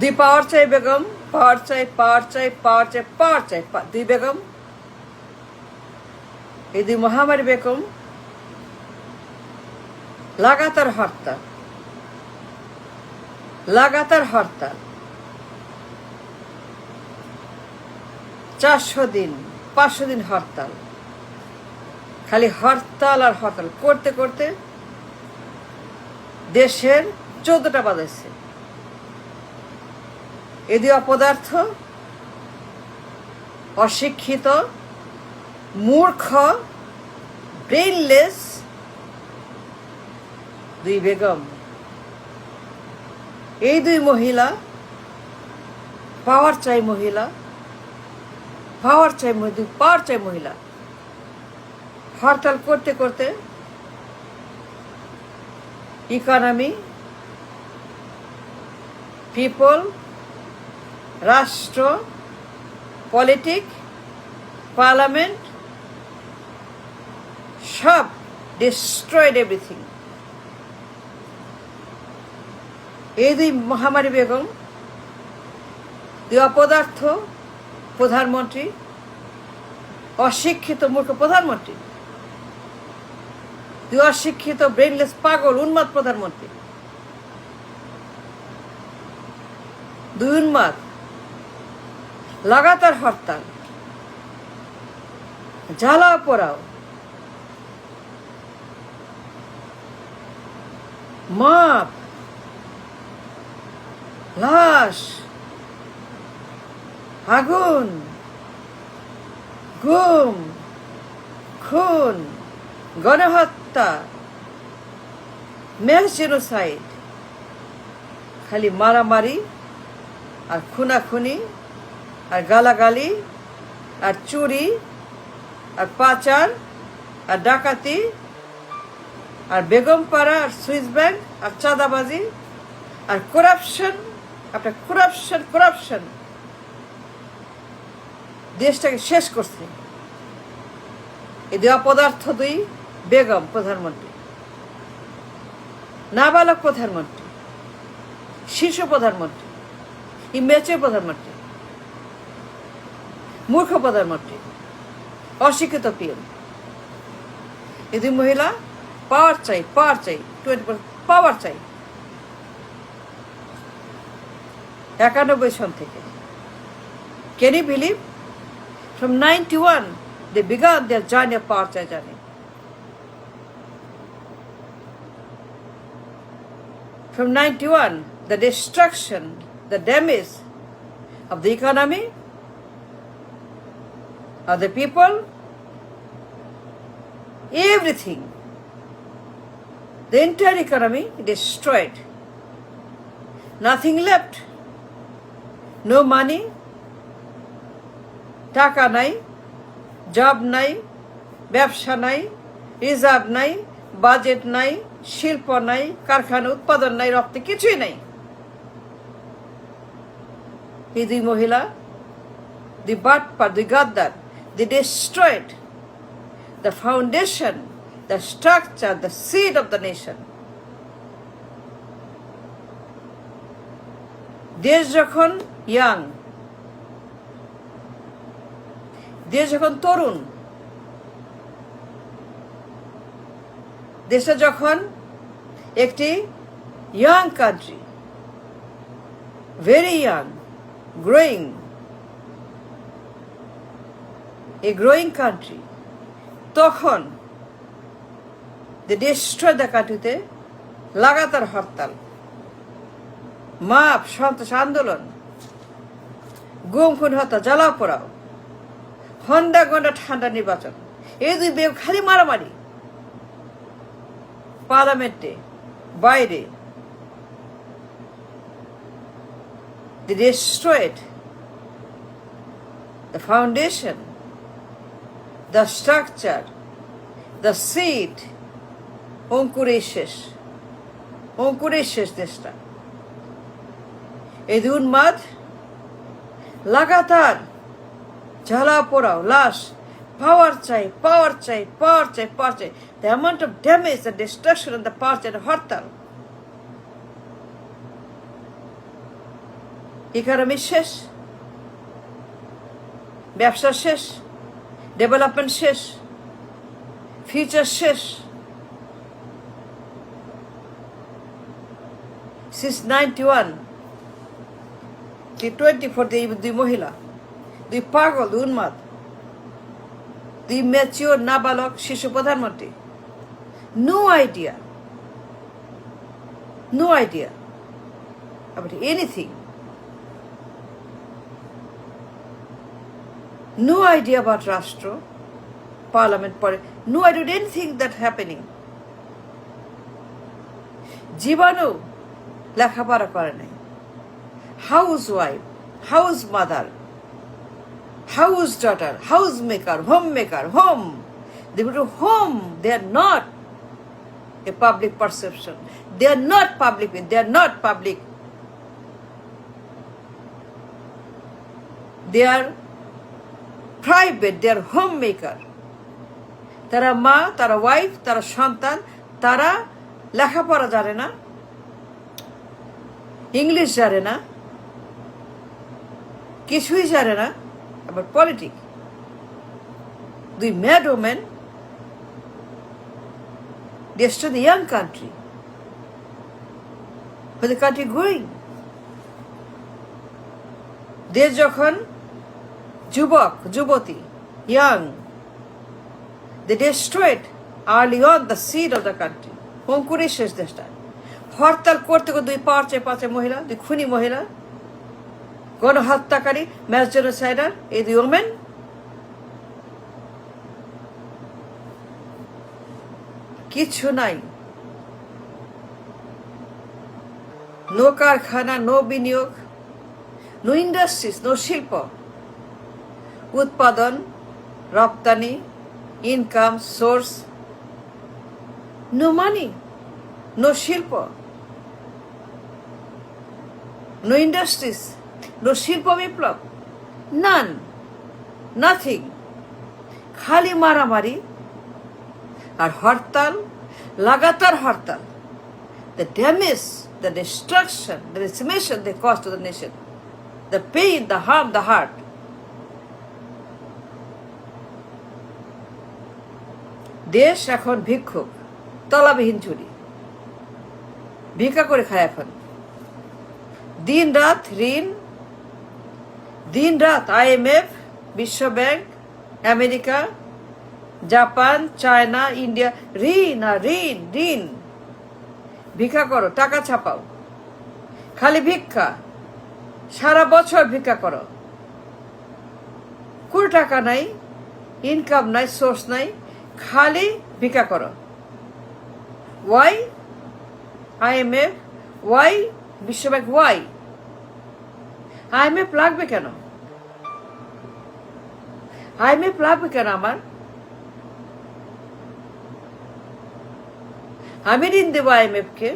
দুই পাওয়ার চাই বেগম, পাওয়ার চাই, পাওয়ার চাই, পাওয়ার চাই, পাওয়ার চাই, দুই বেগম, এই দুই মহামারী বেগম লাগাতার হরতাল, লাগাতার হরতাল, 400 দিন 500 দিন হরতাল, খালি হরতাল আর হরতাল করতে করতে দেশের 14টা বাজাইছে। এদি অপদার্থ, অশিক্ষিত, মূর্খ, ব্রেইনলেস দুই বেগম, এই দুই মহিলা পাওয়ার চাই মহিলা, পাওয়ার চাই পাওয়ার চাই মহিলা হরতাল করতে করতে ইকোনমি, পিপল, রাষ্ট্র, পলিটিক, পার্লামেন্ট সব ডিস্ট্রয়েড এভরিথিং। এই দুই মহামারী বেগম, দুই অপদার্থ প্রধানমন্ত্রী, অশিক্ষিত মূর্খ প্রধানমন্ত্রী, দুই অশিক্ষিত ব্রেনলেস পাগল উন্মাদ প্রধানমন্ত্রী, দুই উন্মাদ লাগাতার হরতাল, জ্বালাও পোড়াও, মাপ, লাশ, আগুন, গুম, খুন, গণহত্যা, ম্যাস জেনোসাইড, খালি মারামারি আর খুনাখুনি আর গালাগালি আর চুরি আর পাচার আর ডাকাতি আর বেগমপাড়া আর সুইস ব্যাংক আর চাঁদাবাজি আর করাপশন, আপনার করাপশন করাপশন দেশটাকে শেষ করছে। এই দুই অপদার্থ দুই বেগম প্রধানমন্ত্রী, নাবালক প্রধানমন্ত্রী, শীর্ষ প্রধানমন্ত্রী, ইমেচের প্রধানমন্ত্রী, মূর্খ প্রধানমন্ত্রী, অশিক্ষিত পিএম, এই দুই মহিলা পাওয়ার চাই, পাওয়ার চাই, 20% পাওয়ার চাই 91 সন থেকে। Can you believe? From 91, they began their journey of power journey. From 91, the destruction, the damage of the economy, of the people, everything. The entire economy destroyed. Nothing left. No money. টাকা নাই, job নাই, ব্যবসা নাই, reserve নাই, budget নাই, শিল্প নাই, কারখানা উৎপাদন নাই, রপ্তানি কিছুই নাই। এই দুই মহিলা, দুই বাটপার, দুই গাদ্দার, they destroyed the foundation, the structure, the seed of the nation. দেশ যখন ইয়াং, দেশ যখন তরুণ, দেশটা যখন একটি young country, very young, growing, a growing country, তখন ডিস্ট্রয় দ্য কান্ট্রিতে লাগাতার হরতাল, মাপ, সন্ত্রাস আন্দোলন, গুম খুন হত্যা, জ্বালাও পোড়াও, হন্ডা গন্ডা ঠান্ডা নির্বাচন, এই দুই বেগ খালি মারামারি, পার্লামেন্টে বাইরে। They destroyed the foundation, the structure, the seed. অঙ্কুরে শেষ, অঙ্কুরে শেষ দেশটা। এই উন্মাদ লাগাতার জ্বালা পোড়াও, লাশ, পাওয়ার চাই, পাওয়ার চাই, পাওয়ার চাই, পাওয়ার চাই। The amount of damage, the destruction of the power চাই, হরতাল। ইকোনমি শেষ, ব্যবসা শেষ, ডেভেলপমেন্ট শেষ, ফিউচার শেষ। Since 91, 24 দুই মহিলা, দুই পাগল, দুই উন্মাদ, দুই ম্যাচিওর নাবালক শিশু প্রধানমন্ত্রী। No idea about anything. No idea about Rashtra, Parliament, no idea about anything that's happening. জীবনও লেখাপড়া করে নাই। House wife, house mother, house daughter, house maker, home maker, home. They go to home. They are not a public perception. They are not public. They are not public. They are private. They are homemaker. তারা মা, তারা wife, তারা সন্তান, তারা লেখাপড়া জানে না, English জানে না, কিছুই জানে না আবার পলিটিক্স। দুই mad women destroy the young country. Where the country going? দেশ যখন যুবক, যুবতী, young, they destroyed early on the seed of the country. Home করে শেষ দেশটা। হরতাল করতে দুই পাঁচে মহিলা, দুই খুনি মহিলা, গণহত্যাকারী, ম্যাস জেনোসাইডার, এই দুই ওমেন। কিছু নাই। নো কারখানা, নো বিনিয়োগ, নো ইন্ডাস্ট্রিজ, নো শিল্প, উৎপাদন, রপ্তানি, income source, no money, no শিল্প, নো ইন্ডাস্ট্রিজ, নো শিল্প বিপ্লব, নান, নাথিং। খালি মারামারি আর হরতাল, লাগাতার হরতাল। The damage, the destruction, the decimation they caused to the nation, the pain, the harm, the hurt. দেশ এখন ভিক্ষুক, তলাবিহীন চুরি, ভিক্ষা করে খায় এখন। দিন রাত ঋণ, দিন রাত IMF, বিশ্ব bank, America, Japan, China, India, ঋণ আর ঋণ, ঋণ। ভিক্ষা করো, টাকা ছাপাও, খালি ভিক্ষা, সারা বছর ভিক্ষা করো। কোনো টাকা নাই, ইনকাম নাই, সোর্স নাই, খালি ভিক্ষা করো। ওয়াই IMF, ওয়াই বিশ্ব ব্যাংক, ওয়াই IMF লাগবে কেন? IMF লাগবে কেন আমার? আমি ঋণ দেবো IMF কে,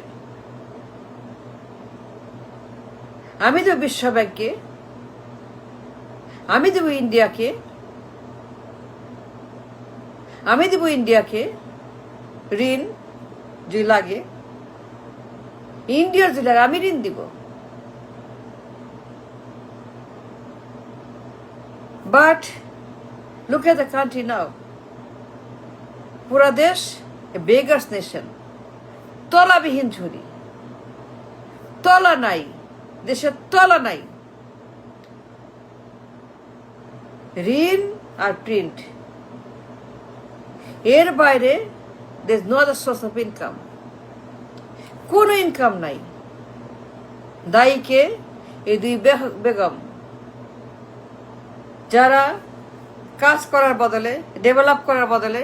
আমি দেবো বিশ্ব ব্যাংককে, আমি দেবো ইন্ডিয়াকে, আমি দেবো ইন্ডিয়াকে ঋণ যদি লাগে, ইন্ডিয়ার যদি লাগে আমি ঋণ দিব। But look at the country now. পুরা দেশ a beggars nation. তলাবিহীন ঝুড়ি, তলা নাই, দেশের তলা নাই। ঋণ আর প্রিন্ট, এর বাইরে there is no other source of income. কোনো ইনকাম নাই। দায়ীকে এই দুই বেগম, যারা কাজ করার বদলে, ডেভেলপ করার বদলে,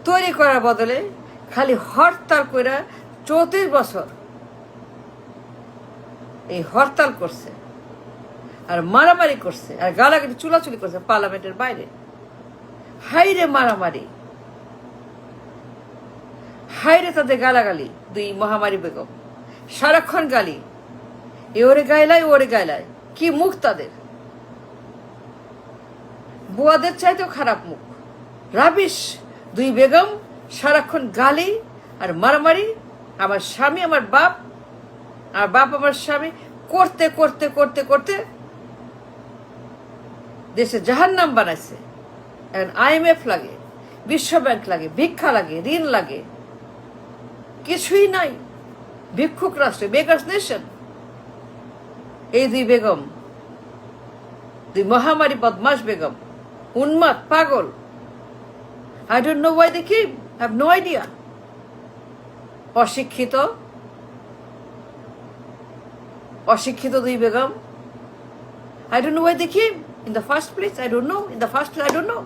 তৈরি করার বদলে খালি হরতাল করে 34 বছর এই হরতাল করছে আর মারামারি করছে আর গালাগালি চুলাচুলি করছে পার্লামেন্টের বাইরে। হাইরে মারামারি, হাইরে তাদের গালাগালি। দুই মহামারী বেগম সারাক্ষণ গালি, এ ওরে গাইলায়, ওরে গাইলায়। কি মুখ তাদের, বুয়াদের চাইতেও খারাপ মুখ। রাবিশ দুই বেগম সারাক্ষণ গালি আর মারামারি। আমার স্বামী, আমার বাপ আর বাপ আমার স্বামী করতে করতে করতে করতে দেশে জাহান্নাম বানাইছে। এখন IMF লাগে, বিশ্ব ব্যাংক লাগে, ভিক্ষা লাগে, ঋণ লাগে, কিছুই নাই। ভিক্ষুক রাষ্ট্রে, বেগার্স নেশন। এই দুই বেগম, দুই মহামারী বদমাস বেগম, উন্মাদ, পাগল। I don't know why they came. I have no idea. অশিক্ষিত দুই Begum. I don't know why they came in the first place. I don't know. In the first place, I don't know.